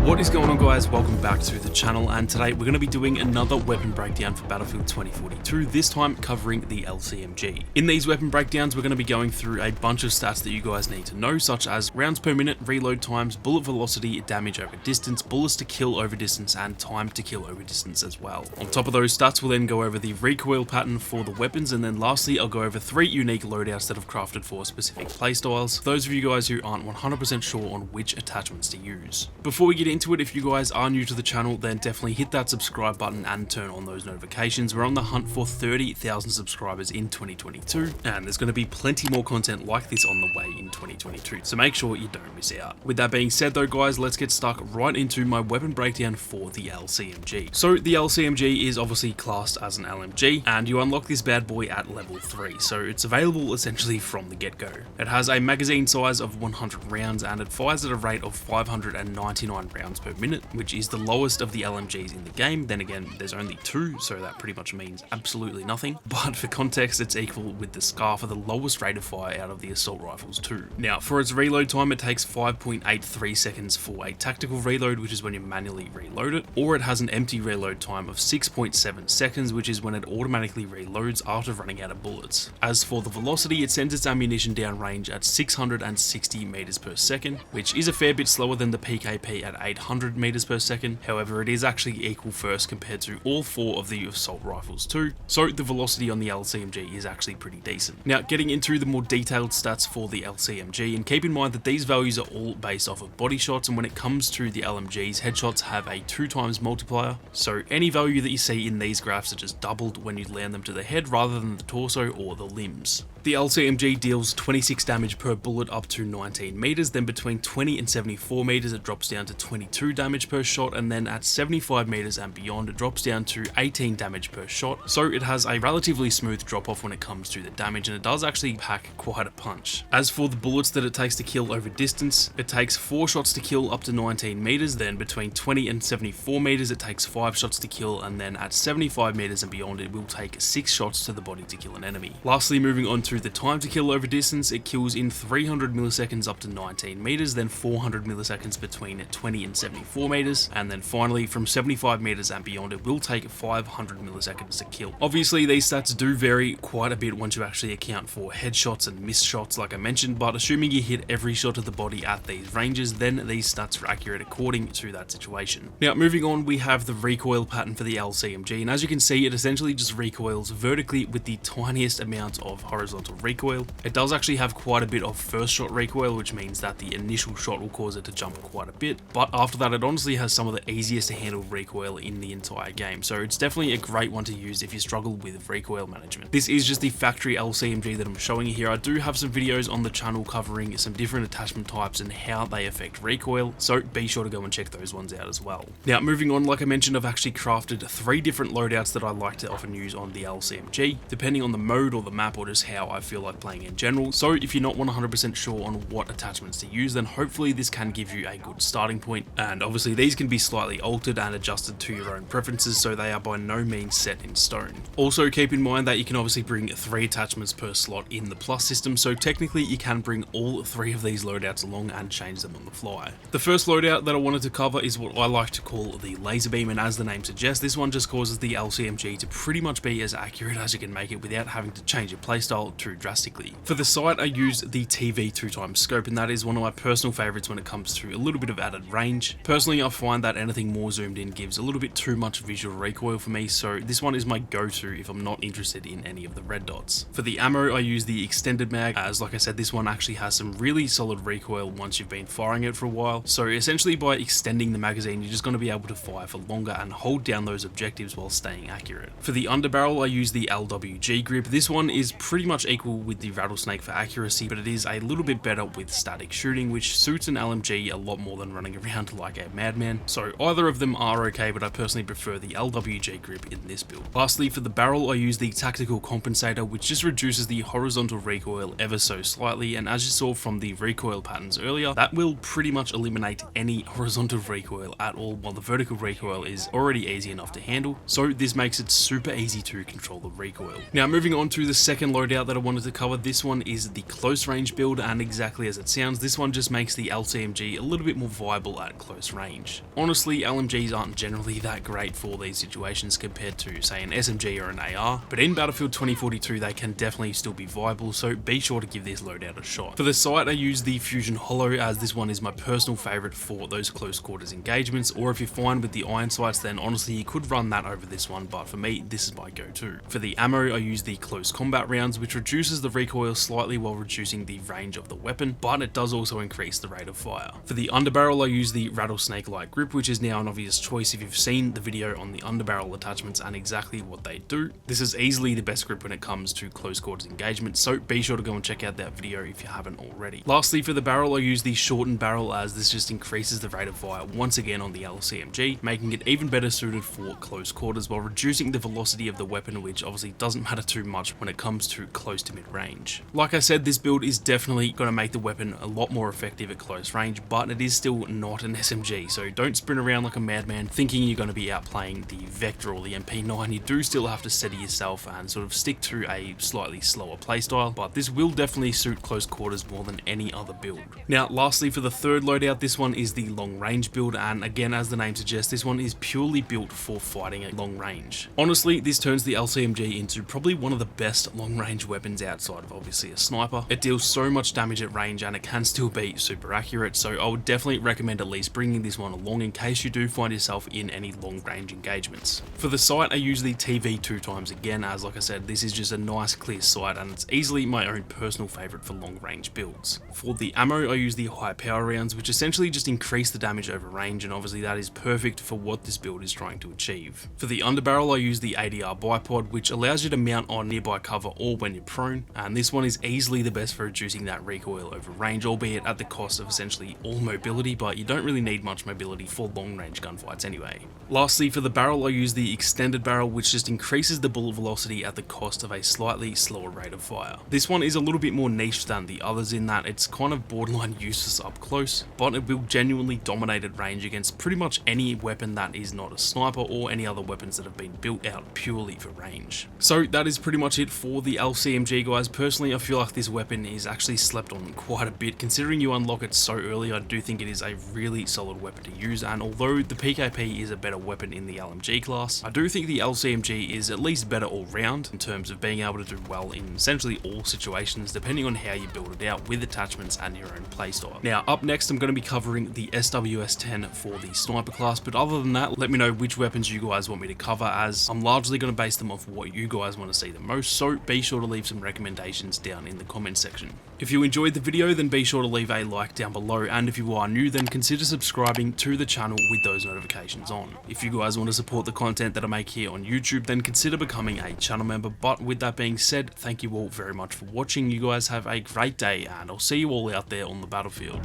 What is going on, guys? Welcome back to the channel, and today we're going to be doing another weapon breakdown for Battlefield 2042, this time covering the LCMG. In these weapon breakdowns, we're going to be going through a bunch of stats that you guys need to know, such as rounds per minute, reload times, bullet velocity, damage over distance, bullets to kill over distance, and time to kill over distance as well. On top of those stats, we'll then go over the recoil pattern for the weapons, and then lastly, I'll go over 3 unique loadouts that I've crafted for specific playstyles, for those of you guys who aren't 100% sure on which attachments to use. Before we get into it, if you guys are new to the channel, then definitely hit that subscribe button and turn on those notifications. We're on the hunt for 30,000 subscribers in 2022, and there's going to be plenty more content like this on the way in 2022, so make sure you don't miss out. With that being said though, guys, let's get stuck right into my weapon breakdown for the LCMG. So the LCMG is obviously classed as an LMG, and you unlock this bad boy at level 3, so it's available essentially from the get-go. It has a magazine size of 100 rounds, and it fires at a rate of 599 rounds per minute, which is the lowest of the LMGs in the game. Then again, there's only 2, so that pretty much means absolutely nothing. But for context, it's equal with the SCAR for the lowest rate of fire out of the assault rifles too. Now, for its reload time, it takes 5.83 seconds for a tactical reload, which is when you manually reload it, or it has an empty reload time of 6.7 seconds, which is when it automatically reloads after running out of bullets. As for the velocity, it sends its ammunition down range at 660 meters per second, which is a fair bit slower than the PKP at 800 meters per second. However, it is actually equal first compared to all 4 of the assault rifles too, so the velocity on the LCMG is actually pretty decent. Now, getting into the more detailed stats for the LCMG, and keep in mind that these values are all based off of body shots, and when it comes to the LMGs, headshots have a 2x multiplier, so any value that you see in these graphs are just doubled when you land them to the head rather than the torso or the limbs. The LCMG deals 26 damage per bullet up to 19 meters, then between 20 and 74 meters it drops down to 22 damage per shot, and then at 75 meters and beyond it drops down to 18 damage per shot. So it has a relatively smooth drop off when it comes to the damage, and it does actually pack quite a punch. As for the bullets that it takes to kill over distance, it takes 4 shots to kill up to 19 meters, then between 20 and 74 meters it takes 5 shots to kill, and then at 75 meters and beyond it will take 6 shots to the body to kill an enemy. Lastly, moving on to the time to kill over distance, it kills in 300 milliseconds up to 19 meters, then 400 milliseconds between 20 and 74 meters, and then finally from 75 meters and beyond it will take 500 milliseconds to kill. Obviously these stats do vary quite a bit once you actually account for headshots and missed shots like I mentioned, but assuming you hit every shot of the body at these ranges, then these stats are accurate according to that situation. Now moving on, we have the recoil pattern for the LCMG, and as you can see, it essentially just recoils vertically with the tiniest amount of horizontal recoil. It does actually have quite a bit of first shot recoil, which means that the initial shot will cause it to jump quite a bit, but after that it honestly has some of the easiest to handle recoil in the entire game, so it's definitely a great one to use if you struggle with recoil management. This is just the factory LCMG that I'm showing you here. I do have some videos on the channel covering some different attachment types and how they affect recoil, so be sure to go and check those ones out as well. Now moving on, like I mentioned, I've actually crafted 3 different loadouts that I like to often use on the LCMG, depending on the mode or the map or just how I feel like playing in general. So if you're not 100% sure on what attachments to use, then hopefully this can give you a good starting point, and obviously these can be slightly altered and adjusted to your own preferences, so they are by no means set in stone. Also keep in mind that you can obviously bring 3 attachments per slot in the plus system, so technically you can bring all 3 of these loadouts along and change them on the fly. The first loadout that I wanted to cover is what I like to call the laser beam, and as the name suggests, this one just causes the LCMG to pretty much be as accurate as you can make it without having to change your playstyle too drastically. For the sight, I use the TV 2x scope, and that is one of my personal favorites when it comes to a little bit of added range. Personally, I find that anything more zoomed in gives a little bit too much visual recoil for me, so this one is my go-to if I'm not interested in any of the red dots. For the ammo, I use the extended mag, as like I said, this one actually has some really solid recoil once you've been firing it for a while, so essentially by extending the magazine, you're just going to be able to fire for longer and hold down those objectives while staying accurate. For the underbarrel, I use the LWG grip. This one is pretty much equal with the rattlesnake for accuracy, but it is a little bit better with static shooting, which suits an LMG a lot more than running around like a madman. So either of them are okay, but I personally prefer the LWG grip in this build. Lastly, for the barrel, I use the tactical compensator, which just reduces the horizontal recoil ever so slightly, and as you saw from the recoil patterns earlier, that will pretty much eliminate any horizontal recoil at all, while the vertical recoil is already easy enough to handle, so this makes it super easy to control the recoil. Now moving on to the second loadout that I wanted to cover, this one is the close range build, and exactly as it sounds, this one just makes the LCMG a little bit more viable at at close range. Honestly, LMGs aren't generally that great for these situations compared to say an SMG or an AR, but in Battlefield 2042 they can definitely still be viable, so be sure to give this loadout a shot. For the sight I use the Fusion Hollow, as this one is my personal favourite for those close quarters engagements, or if you're fine with the iron sights then honestly you could run that over this one, but for me this is my go-to. For the ammo I use the close combat rounds, which reduces the recoil slightly while reducing the range of the weapon, but it does also increase the rate of fire. For the underbarrel I use the rattlesnake light grip, which is now an obvious choice if you've seen the video on the underbarrel attachments and exactly what they do. This is easily the best grip when it comes to close quarters engagement, so be sure to go and check out that video if you haven't already. Lastly, for the barrel I use the shortened barrel, as this just increases the rate of fire once again on the LCMG, making it even better suited for close quarters while reducing the velocity of the weapon, which obviously doesn't matter too much when it comes to close to mid range. Like I said, this build is definitely going to make the weapon a lot more effective at close range, but it is still not an SMG, so don't sprint around like a madman thinking you're going to be outplaying the Vector or the MP9. You do still have to steady yourself and sort of stick to a slightly slower playstyle, but this will definitely suit close quarters more than any other build. Now lastly, for the third loadout, this one is the long range build, and again, as the name suggests, this one is purely built for fighting at long range. Honestly, this turns the LCMG into probably one of the best long range weapons outside of obviously a sniper. It deals so much damage at range and it can still be super accurate, so I would definitely recommend at least bringing this one along in case you do find yourself in any long range engagements. For the sight I use the TV 2x again, as like I said, this is just a nice clear sight and it's easily my own personal favourite for long range builds. For the ammo I use the high power rounds, which essentially just increase the damage over range, and obviously that is perfect for what this build is trying to achieve. For the underbarrel I use the ADR bipod, which allows you to mount on nearby cover or when you're prone, and this one is easily the best for reducing that recoil over range, albeit at the cost of essentially all mobility, but you don't really need much mobility for long range gunfights anyway. Lastly, for the barrel I use the extended barrel, which just increases the bullet velocity at the cost of a slightly slower rate of fire. This one is a little bit more niche than the others in that it's kind of borderline useless up close, but it will genuinely dominate at range against pretty much any weapon that is not a sniper or any other weapons that have been built out purely for range. So that is pretty much it for the LCMG, guys. Personally, I feel like this weapon is actually slept on quite a bit. Considering you unlock it so early, I do think it is a really solid weapon to use, and although the PKP is a better weapon in the LMG class, I do think the LCMG is at least better all round in terms of being able to do well in essentially all situations depending on how you build it out with attachments and your own playstyle. Now up next I'm going to be covering the SWS-10 for the sniper class, but other than that, let me know which weapons you guys want me to cover, as I'm largely going to base them off what you guys want to see the most, so be sure to leave some recommendations down in the comment section. If you enjoyed the video, then be sure to leave a like down below, and if you are new, then consider subscribing to the channel with those notifications on. If you guys want to support the content that I make here on YouTube, then consider becoming a channel member. But with that being said, thank you all very much for watching. You guys have a great day, and I'll see you all out there on the battlefield.